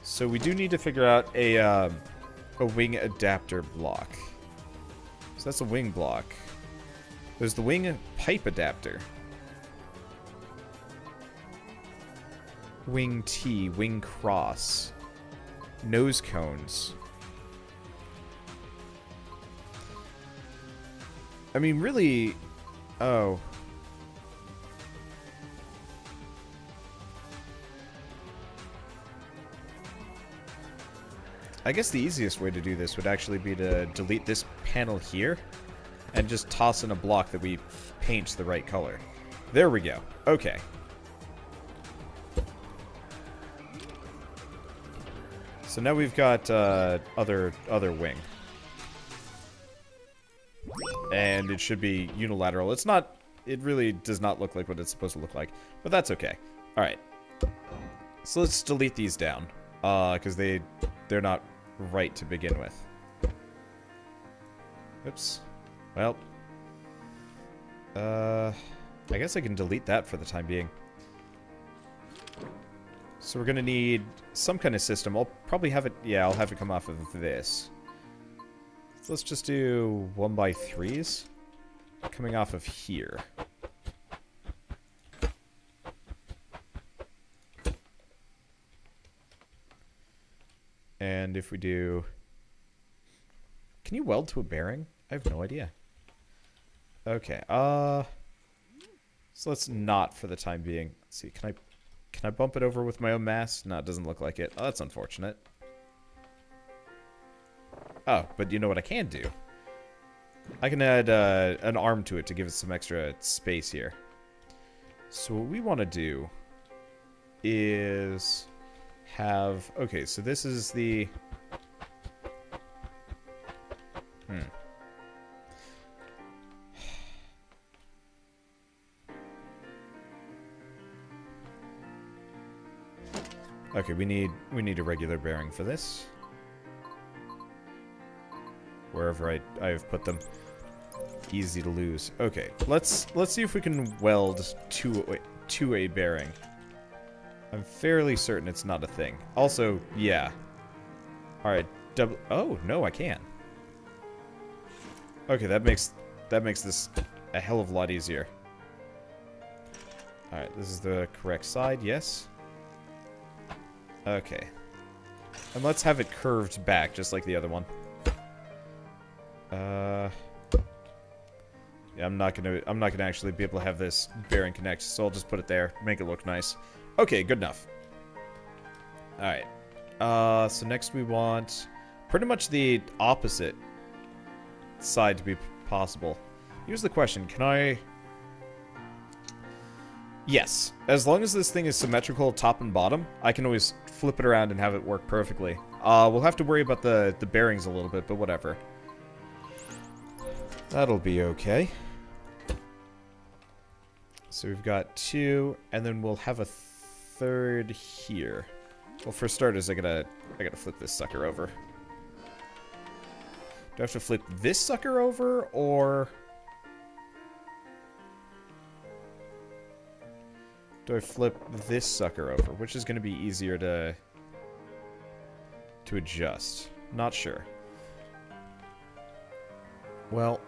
So we do need to figure out a wing adapter block. So that's a wing block. There's the wing pipe adapter. Wing T, wing cross. Nose cones. I mean, really... Oh. I guess the easiest way to do this would actually be to delete this panel here and just toss in a block that we paint the right color. There we go. Okay. So now we've got other wing. And it should be unilateral. It's not... It really does not look like what it's supposed to look like. But that's okay. Alright. So let's delete these down. Because they're not right to begin with. Oops. Well. I guess I can delete that for the time being. So we're going to need some kind of system. I'll probably have it... Yeah, I'll have it come off of this. So let's just do 1x3s. Coming off of here. And if we do... Can you weld to a bearing? I have no idea. Okay, so let's not for the time being. Let's see, can I bump it over with my own mass? No, it doesn't look like it. Oh, that's unfortunate. Oh, but you know what I can do? I can add an arm to it to give it some extra space here. So what we want to do is have... Okay, so this is the... Okay, we need a regular bearing for this. Wherever I have put them. Easy to lose. Okay, let's see if we can weld to a bearing. I'm fairly certain it's not a thing. Also, yeah. Alright, oh, no, I can. Okay, that makes this a hell of a lot easier. Alright, this is the correct side, yes. Okay. And let's have it curved back, just like the other one. Yeah, I'm not gonna actually be able to have this bearing connect, so I'll just put it there, make it look nice. Okay, good enough. Alright. So next we want pretty much the opposite side to be possible. Here's the question, can I... Yes. As long as this thing is symmetrical top and bottom, I can always flip it around and have it work perfectly. We'll have to worry about the bearings a little bit, but whatever. That'll be okay. So we've got 2, and then we'll have a 3rd here. Well, for starters, I gotta flip this sucker over. Do I have to flip this sucker over, or... do I flip this sucker over? Which is going to be easier to adjust? Not sure. Well,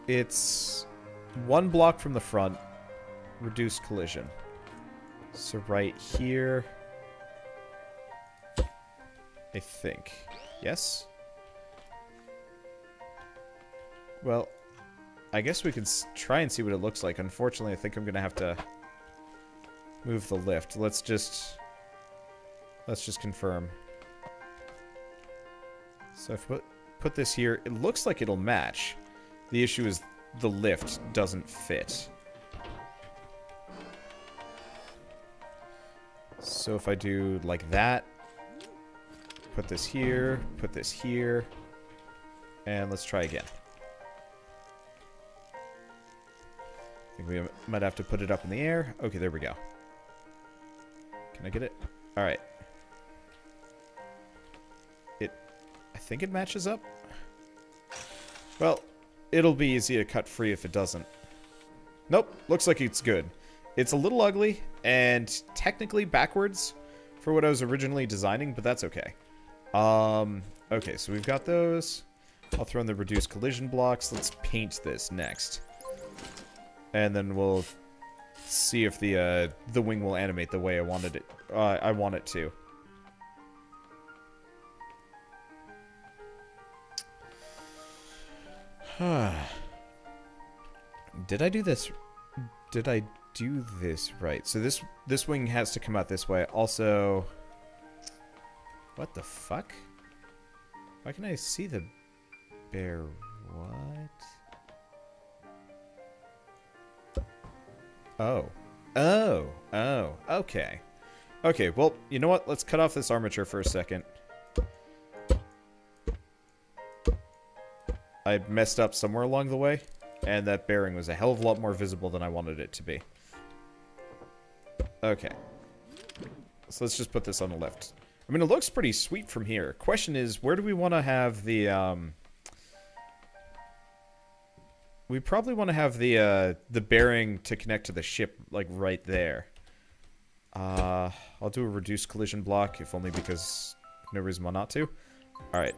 it's 1 block from the front, reduce collision. So right here, I think. Yes? Well, I guess we can try and see what it looks like. Unfortunately, I think I'm going to have to move the lift. Let's just confirm. So if I put this here, it looks like it'll match. The issue is the lift doesn't fit. So if I do like that, put this here, and let's try again. I think we might have to put it up in the air. Okay, there we go. Can I get it? Alright. I think it matches up. Well, it'll be easy to cut free if it doesn't. Nope, looks like it's good. It's a little ugly, and technically backwards for what I was originally designing, but that's okay. Okay, so we've got those. I'll throw in the reduced collision blocks. Let's paint this next. And then we'll see if the wing will animate the way I wanted it. I want it to. Did I do this? Did I do this right? So this wing has to come out this way. Also, what the fuck? Why can I see the bear? What? Oh. Oh. Oh. Okay. Okay, well, you know what? Let's cut off this armature for a second. I messed up somewhere along the way, and that bearing was a hell of a lot more visible than I wanted it to be. Okay. So let's just put this on the left. I mean, it looks pretty sweet from here. Question is, where do we want to have the, we probably want to have the bearing to connect to the ship, like, right there. I'll do a reduced collision block, if only because no reason why not to. Alright.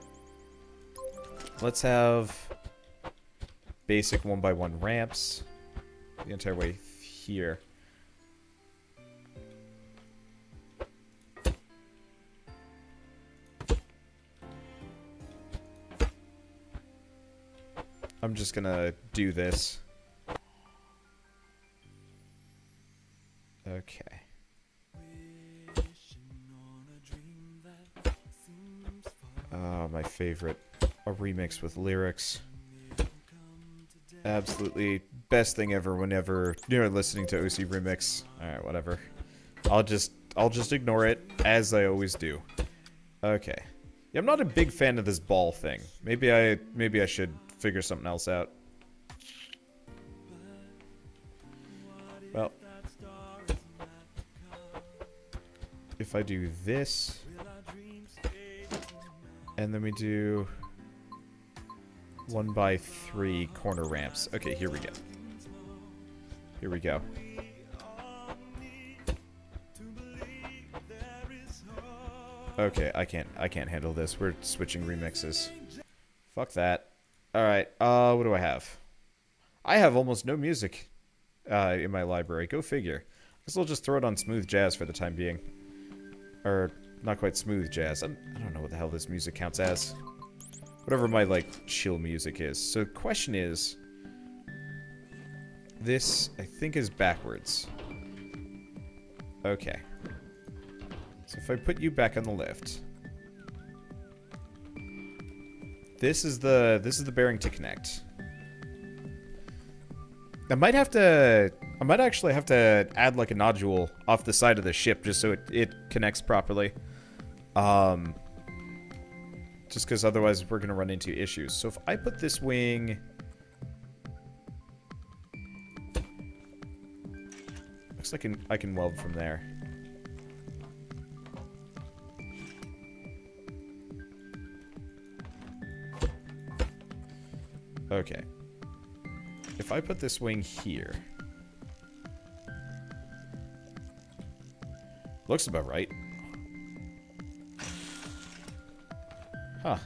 Let's have basic 1x1 ramps the entire way here. I'm just gonna do this. Okay. Oh, my favorite. A remix with lyrics. Absolutely best thing ever whenever you're listening to OC Remix. Alright, whatever. I'll just ignore it, as I always do. Okay. Yeah, I'm not a big fan of this ball thing. Maybe I should figure something else out. Well, if I do this, and then we do 1x3 corner ramps. Okay, here we go. Here we go. Okay, I can't handle this. We're switching remixes. Fuck that. Alright, what do I have? I have almost no music in my library. Go figure. I guess I'll just throw it on smooth jazz for the time being. Or, not quite smooth jazz. I don't know what the hell this music counts as. Whatever my, like, chill music is. So, question is... This, I think, is backwards. Okay. So if I put you back on the left... This is the bearing to connect. I might actually have to add, like, a nodule off the side of the ship just so it connects properly. Just because otherwise we're going to run into issues. So if I put this wing... Looks like I can weld from there. Okay. If I put this wing here... Looks about right. Huh.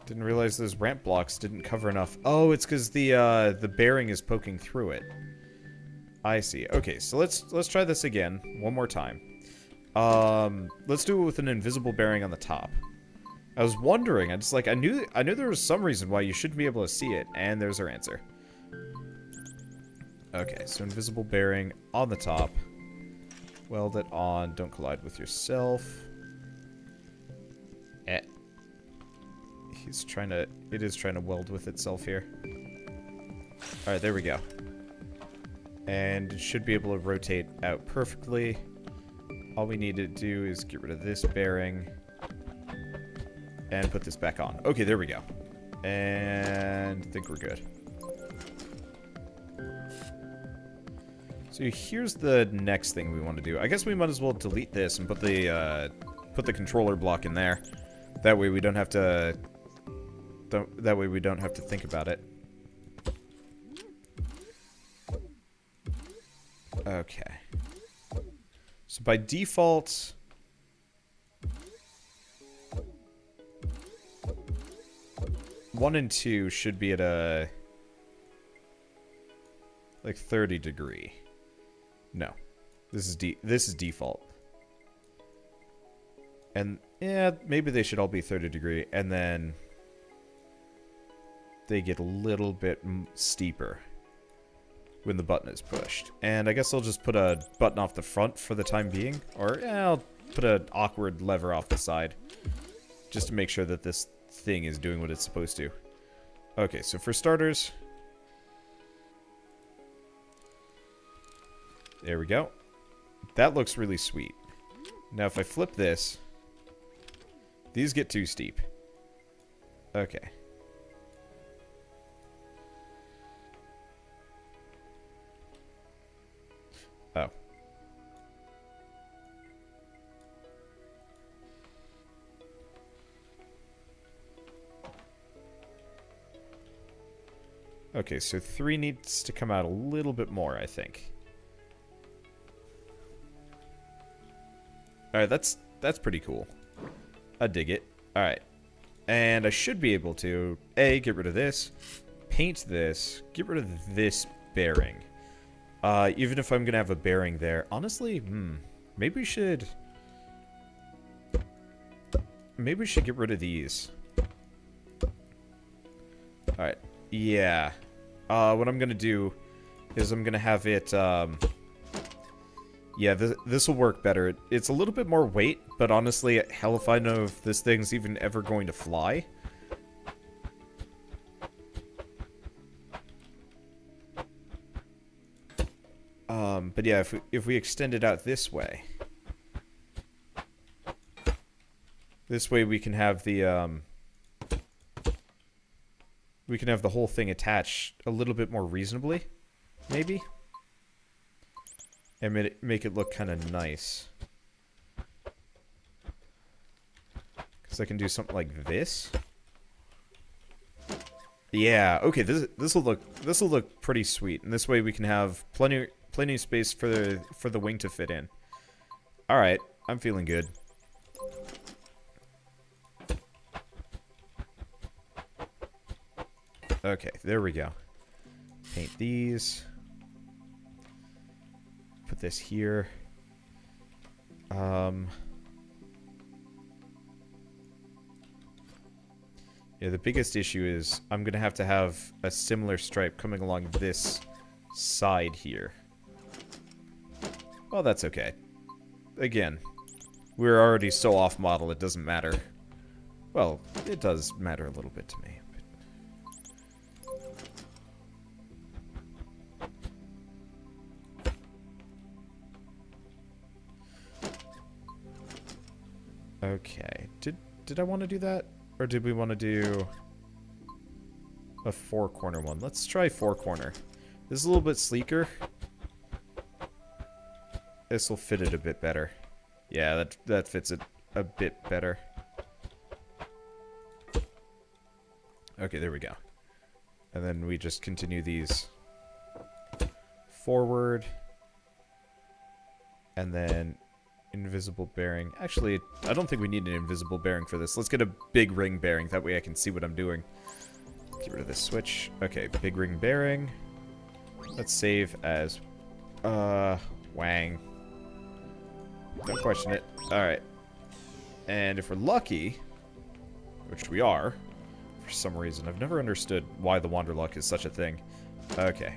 Didn't realize those ramp blocks didn't cover enough. Oh, it's because the bearing is poking through it. I see. Okay, so let's try this again one more time. Let's do it with an invisible bearing on the top. I was wondering. I knew there was some reason why you shouldn't be able to see it, and there's our answer. Okay, so invisible bearing on the top. Weld it on. Don't collide with yourself. Eh. It is trying to weld with itself here. Alright, there we go. And it should be able to rotate out perfectly. All we need to do is get rid of this bearing. And put this back on. Okay, there we go. And I think we're good. So here's the next thing we want to do. I guess we might as well delete this and put the controller block in there. That way we don't have to... That way we don't have to think about it. Okay. So by default, 1 and 2 should be at a... like 30 degree. No. This is default. And, yeah, maybe they should all be 30 degree. And then... they get a little bit steeper when the button is pushed. And I guess I'll just put a button off the front for the time being. Or, yeah, I'll put an awkward lever off the side. Just to make sure that this thing is doing what it's supposed to. Okay, so for starters... there we go. That looks really sweet. Now if I flip this... these get too steep. Okay. Oh. Okay, so 3 needs to come out a little bit more, I think. Alright, that's pretty cool. I dig it. Alright. And I should be able to, A, get rid of this, paint this, get rid of this bearing. Even if I'm gonna have a bearing there. Honestly, maybe we should... maybe we should get rid of these. Alright. Yeah. What I'm gonna do is I'm gonna have it, yeah, this will work better. It's a little bit more weight, but honestly, hell if I know if this thing's even ever going to fly. But yeah, if we extend it out this way we can have the, we can have the whole thing attached a little bit more reasonably, maybe? And make it look kind of nice. Because I can do something like this. Yeah, okay, this will look pretty sweet. And this way we can have plenty of space for the wing to fit in. All right, I'm feeling good. Okay, there we go. Paint these. Put this here. Yeah, the biggest issue is I'm gonna have to have a similar stripe coming along this side here. Well, that's okay. Again, we're already so off model, it doesn't matter. Well, it does matter a little bit to me. Okay, did I want to do that? Or did we want to do a 4-corner one? Let's try 4-corner. This is a little bit sleeker. This will fit it a bit better. Yeah, that fits it a bit better. Okay, there we go. And then we just continue these forward. And then invisible bearing. Actually, I don't think we need an invisible bearing for this. Let's get a big ring bearing. That way I can see what I'm doing. Get rid of this switch. Okay, big ring bearing. Let's save as Wang. Don't question it. Alright. And if we're lucky, which we are, for some reason, I've never understood why the Wanderluck is such a thing. Okay.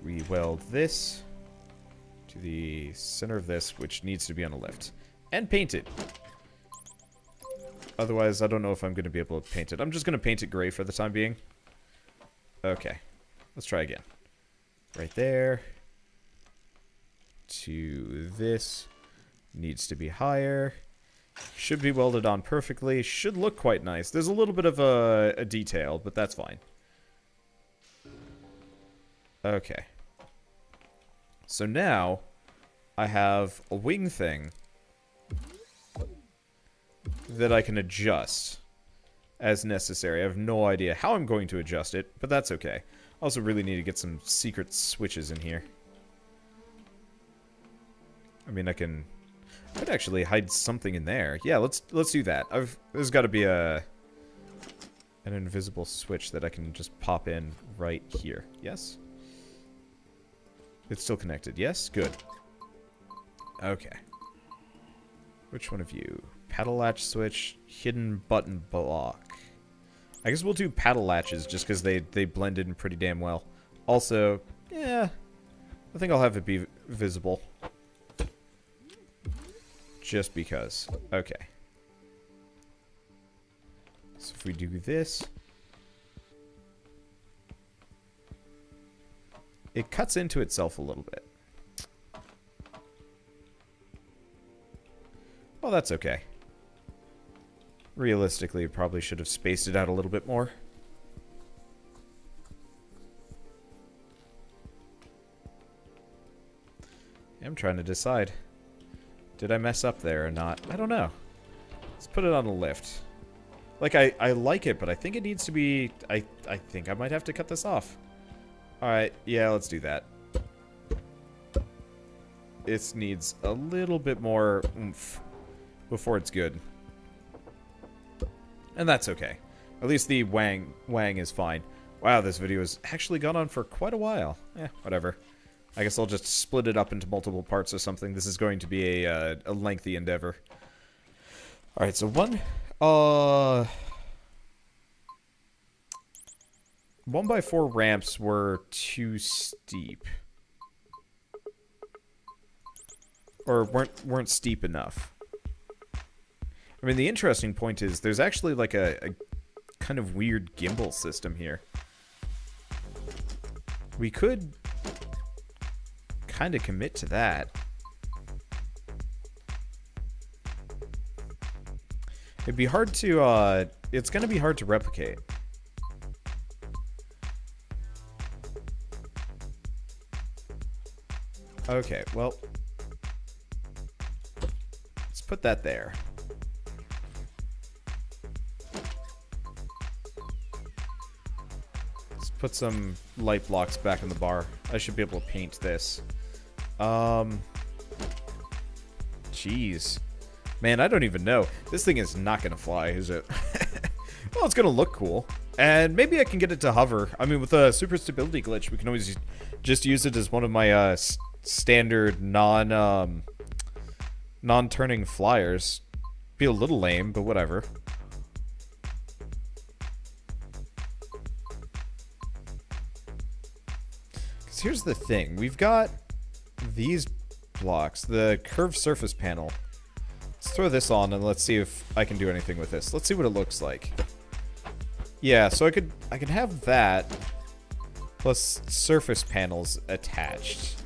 We weld this to the center of this, which needs to be on a lift. And paint it. Otherwise, I don't know if I'm going to be able to paint it. I'm just going to paint it gray for the time being. Okay. Let's try again. Right there. To this. Needs to be higher. Should be welded on perfectly. Should look quite nice. There's a little bit of a detail, but that's fine. Okay. So now, I have a wing thing that I can adjust as necessary. I have no idea how I'm going to adjust it, but that's okay. I also really need to get some secret switches in here. I mean, I can... Could actually hide something in there. Yeah, let's do that. There's got to be an invisible switch that I can just pop in right here. Yes? It's still connected. Yes? Good. Okay. Which one of you? Paddle latch switch, hidden button block. I guess we'll do paddle latches just because they blend in pretty damn well. Also, yeah, I think I'll have it be visible. Just because. Okay. So if we do this, it cuts into itself a little bit. Well, that's okay. Realistically, probably should have spaced it out a little bit more. I'm trying to decide. Did I mess up there or not? I don't know. Let's put it on a lift. Like, I like it, but I think it needs to be... I think I might have to cut this off. Alright, yeah, let's do that. It needs a little bit more oomph before it's good. And that's okay. At least the wang is fine. Wow, this video has actually gone on for quite a while. Whatever. I guess I'll just split it up into multiple parts or something. This is going to be a lengthy endeavor. Alright, so 1x4 ramps were too steep. Or weren't steep enough. I mean, the interesting point is there's actually like a kind of weird gimbal system here. We could kind of commit to that. It'd be hard to, it's going to be hard to replicate. Okay, well, let's put that there. Let's put some light blocks back in the bar. I should be able to paint this. Jeez. Man, I don't even know. This thing is not going to fly, is it? Well, it's going to look cool. And maybe I can get it to hover. I mean, with a super stability glitch, we can always just use it as one of my standard non-turning flyers. Be a little lame, but whatever. Because here's the thing. We've got these blocks, the curved surface panel. Let's throw this on and let's see if I can do anything with this. Let's see what it looks like. Yeah, so I could have that plus surface panels attached.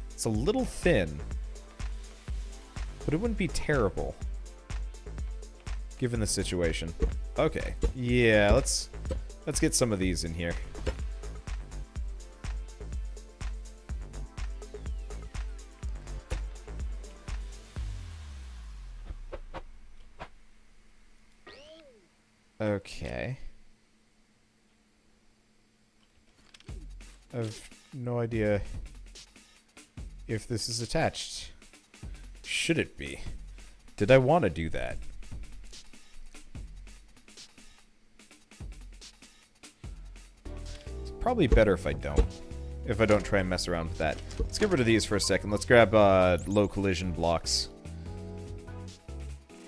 It's a little thin, but it wouldn't be terrible given the situation. Okay. Yeah, let's get some of these in here. Okay. I have no idea if this is attached. Should it be? Did I want to do that? It's probably better if I don't. If I don't try and mess around with that. Let's get rid of these for a second. Let's grab low collision blocks.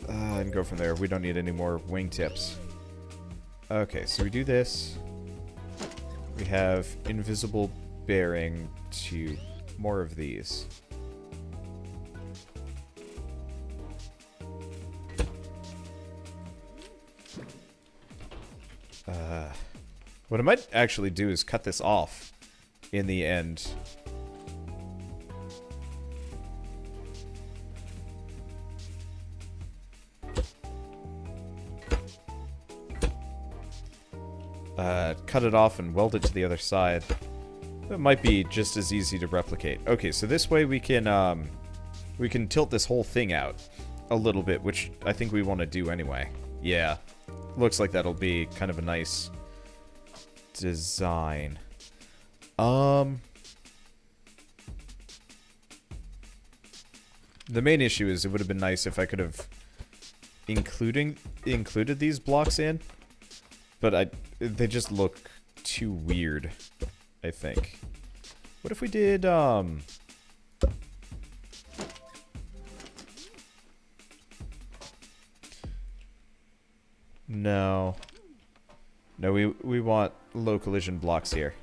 And go from there. We don't need any more wingtips. Okay, so we do this. We have invisible bearing to more of these. What I might actually do is cut this off in the end. Cut it off and weld it to the other side. That might be just as easy to replicate. Okay, so this way we can tilt this whole thing out a little bit, which I think we want to do anyway. Yeah, looks like that'll be kind of a nice design. The main issue is it would have been nice if I could have included these blocks in, but they just look too weird, I think. What if we did, No. No, we want low collision blocks here.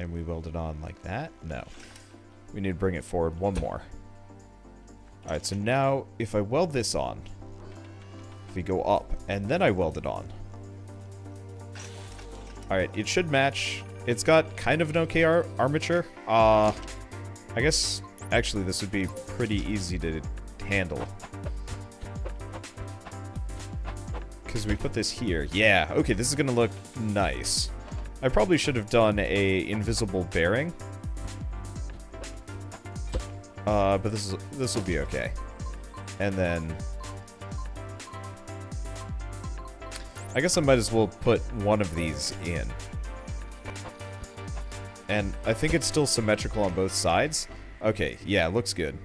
And we weld it on like that? No. We need to bring it forward one more. Alright, so now if I weld this on, if we go up, and then I weld it on. Alright, it should match. It's got kind of an okay armature. I guess, actually, this would be pretty easy to handle. Because we put this here. Yeah, okay, this is going to look nice. I probably should have done a invisible bearing. But this will be okay. And then I guess I might as well put one of these in. And I think it's still symmetrical on both sides. Okay, yeah, looks good.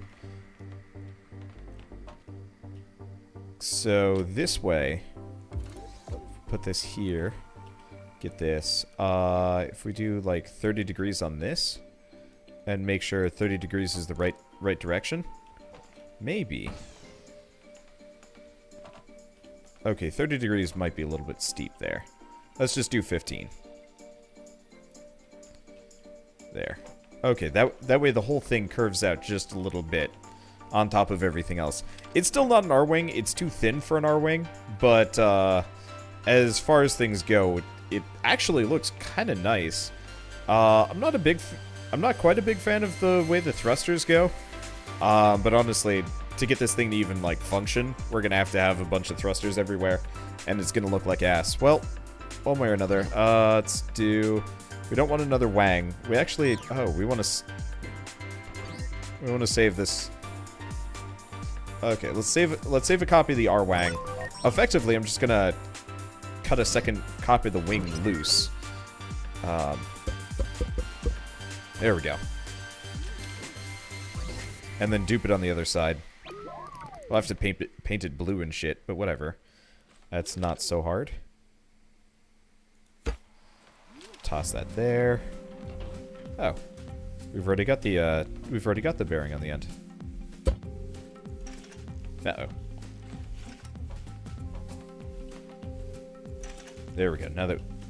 So this way, put this here. Get this. If we do like 30 degrees on this, and make sure 30 degrees is the right direction, maybe. Okay, 30 degrees might be a little bit steep there. Let's just do 15. There. Okay, that way the whole thing curves out just a little bit on top of everything else. It's still not an Arwing. It's too thin for an Arwing, but as far as things go, it actually looks kind of nice. I'm not quite a big fan of the way the thrusters go, but honestly, to get this thing to even like function, we're gonna have to have a bunch of thrusters everywhere, and it's gonna look like ass. Well, one way or another. Let's do. We don't want another Wang. We actually. Oh, we want to. We want to save this. Okay, let's save a copy of the Arwang. Effectively, I'm just gonna cut a second copy of the wing loose. There we go. And then dupe it on the other side. We'll have to paint it blue and shit, but whatever. That's not so hard. Toss that there. Oh, we've already got the bearing on the end. Uh-oh. There we go.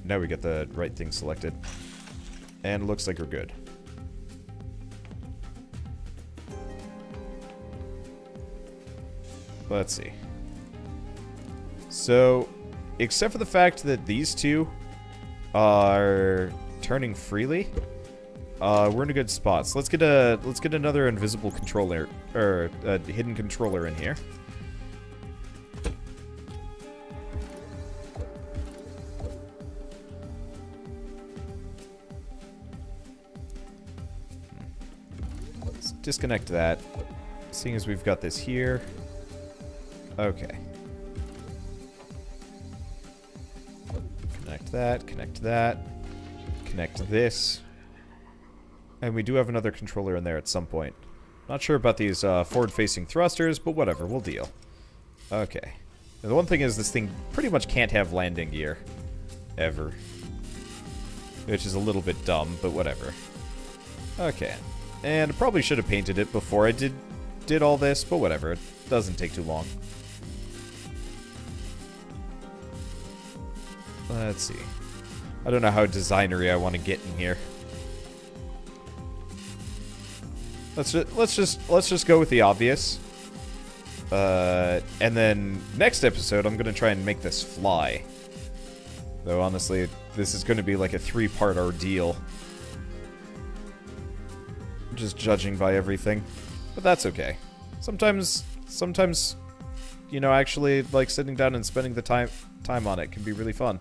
Now we got the right thing selected, and it looks like we're good. Let's see. So, except for the fact that these two are turning freely, we're in a good spot. So let's get another invisible controller, or a hidden controller in here. Let's disconnect that, seeing as we've got this here. Okay. Connect that, connect this. And we do have another controller in there at some point. Not sure about these forward-facing thrusters, but whatever, we'll deal. Okay. Now, the one thing is this thing pretty much can't have landing gear. Ever. Which is a little bit dumb, but whatever. Okay. And I probably should have painted it before I did all this, but whatever. It doesn't take too long. Let's see. I don't know how designery I want to get in here. Let's just go with the obvious. And then next episode I'm gonna try and make this fly. Though honestly, this is gonna be like a 3-part ordeal. Just judging by everything. But that's okay. Sometimes, you know, actually like sitting down and spending the time on it can be really fun.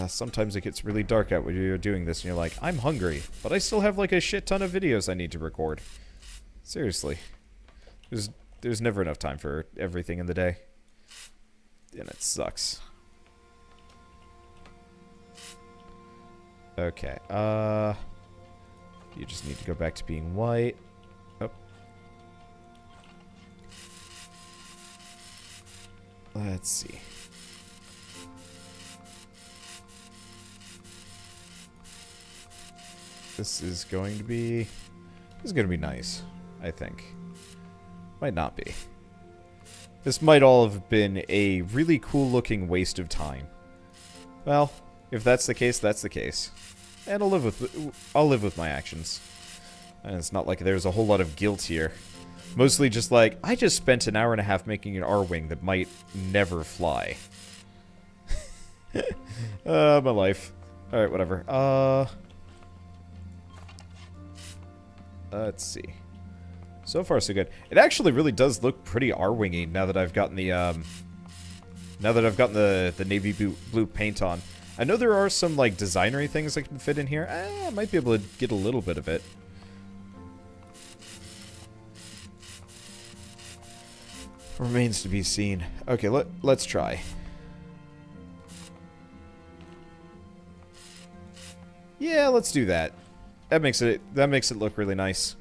Sometimes it gets really dark out when you're doing this and you're like, I'm hungry, but I still have like a shit ton of videos I need to record. Seriously. There's never enough time for everything in the day. and it sucks. Okay, you just need to go back to being white. Oh. Let's see. This is going to be nice, I think. Might not be. This might all have been a really cool looking waste of time. Well, if that's the case, that's the case. And I'll live with my actions. And it's not like there's a whole lot of guilt here. Mostly just like, I just spent an hour and a half making an Arwing that might never fly. My life. Alright, whatever. Let's see. So far, so good. It actually really does look pretty R-wingy now that I've gotten the navy blue paint on. I know there are some like designery things I can fit in here. I might be able to get a little bit of it. Remains to be seen. Okay, let's try. Yeah, let's do that. That makes it look really nice.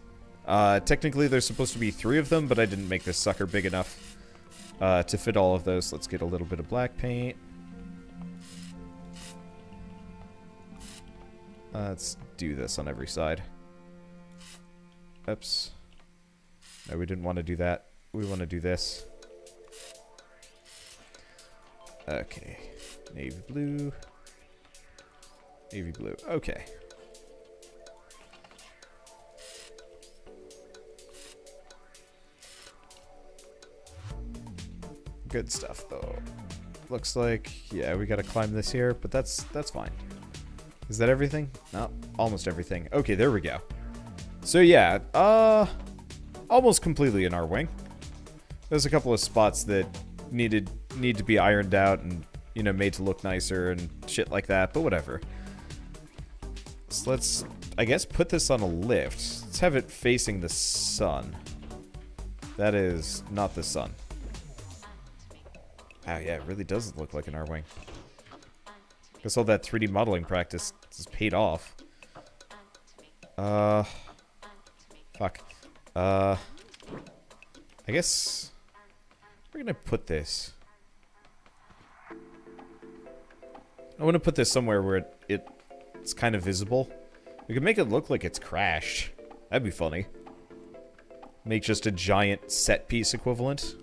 Technically, there's supposed to be 3 of them, but I didn't make this sucker big enough to fit all of those. Let's get a little bit of black paint. Let's do this on every side. Oops. No, we didn't want to do that. We want to do this. Okay. Navy blue. Navy blue. Okay. Good stuff, though. Looks like, yeah, we gotta climb this here, but that's fine. Is that everything? No, almost everything. Okay, there we go. So yeah, almost completely in our wing. There's a couple of spots that need to be ironed out and, you know, made to look nicer and shit like that, but whatever. So let's, I guess, put this on a lift. Let's have it facing the sun. That is not the sun. Wow, yeah, it really does look like an R-wing. Guess all that 3D modeling practice has paid off. Fuck. I guess we're gonna put this. I want to put this somewhere where it's kind of visible. We could make it look like it's crashed. That'd be funny. Make just a giant set piece equivalent.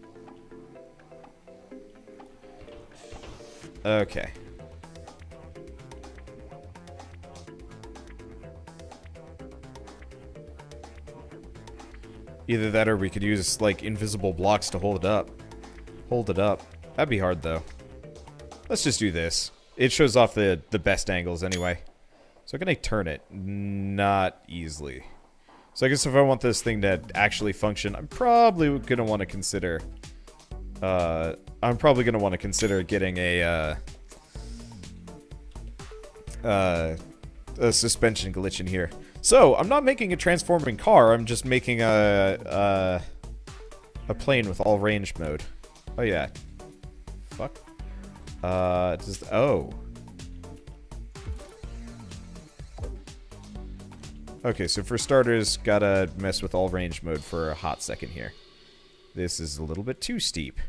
Okay. Either that or we could use, like, invisible blocks to hold it up. Hold it up. That'd be hard, though. Let's just do this. It shows off the best angles anyway. So can I turn it? Not easily. So I guess if I want this thing to actually function, I'm probably going to want to consider... getting a suspension glitch in here. So, I'm not making a transforming car, I'm just making a plane with all range mode. Oh yeah. Fuck. Oh. Okay, so for starters, gotta mess with all range mode for a hot second here. This is a little bit too steep.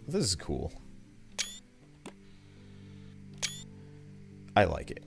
This is cool. I like it.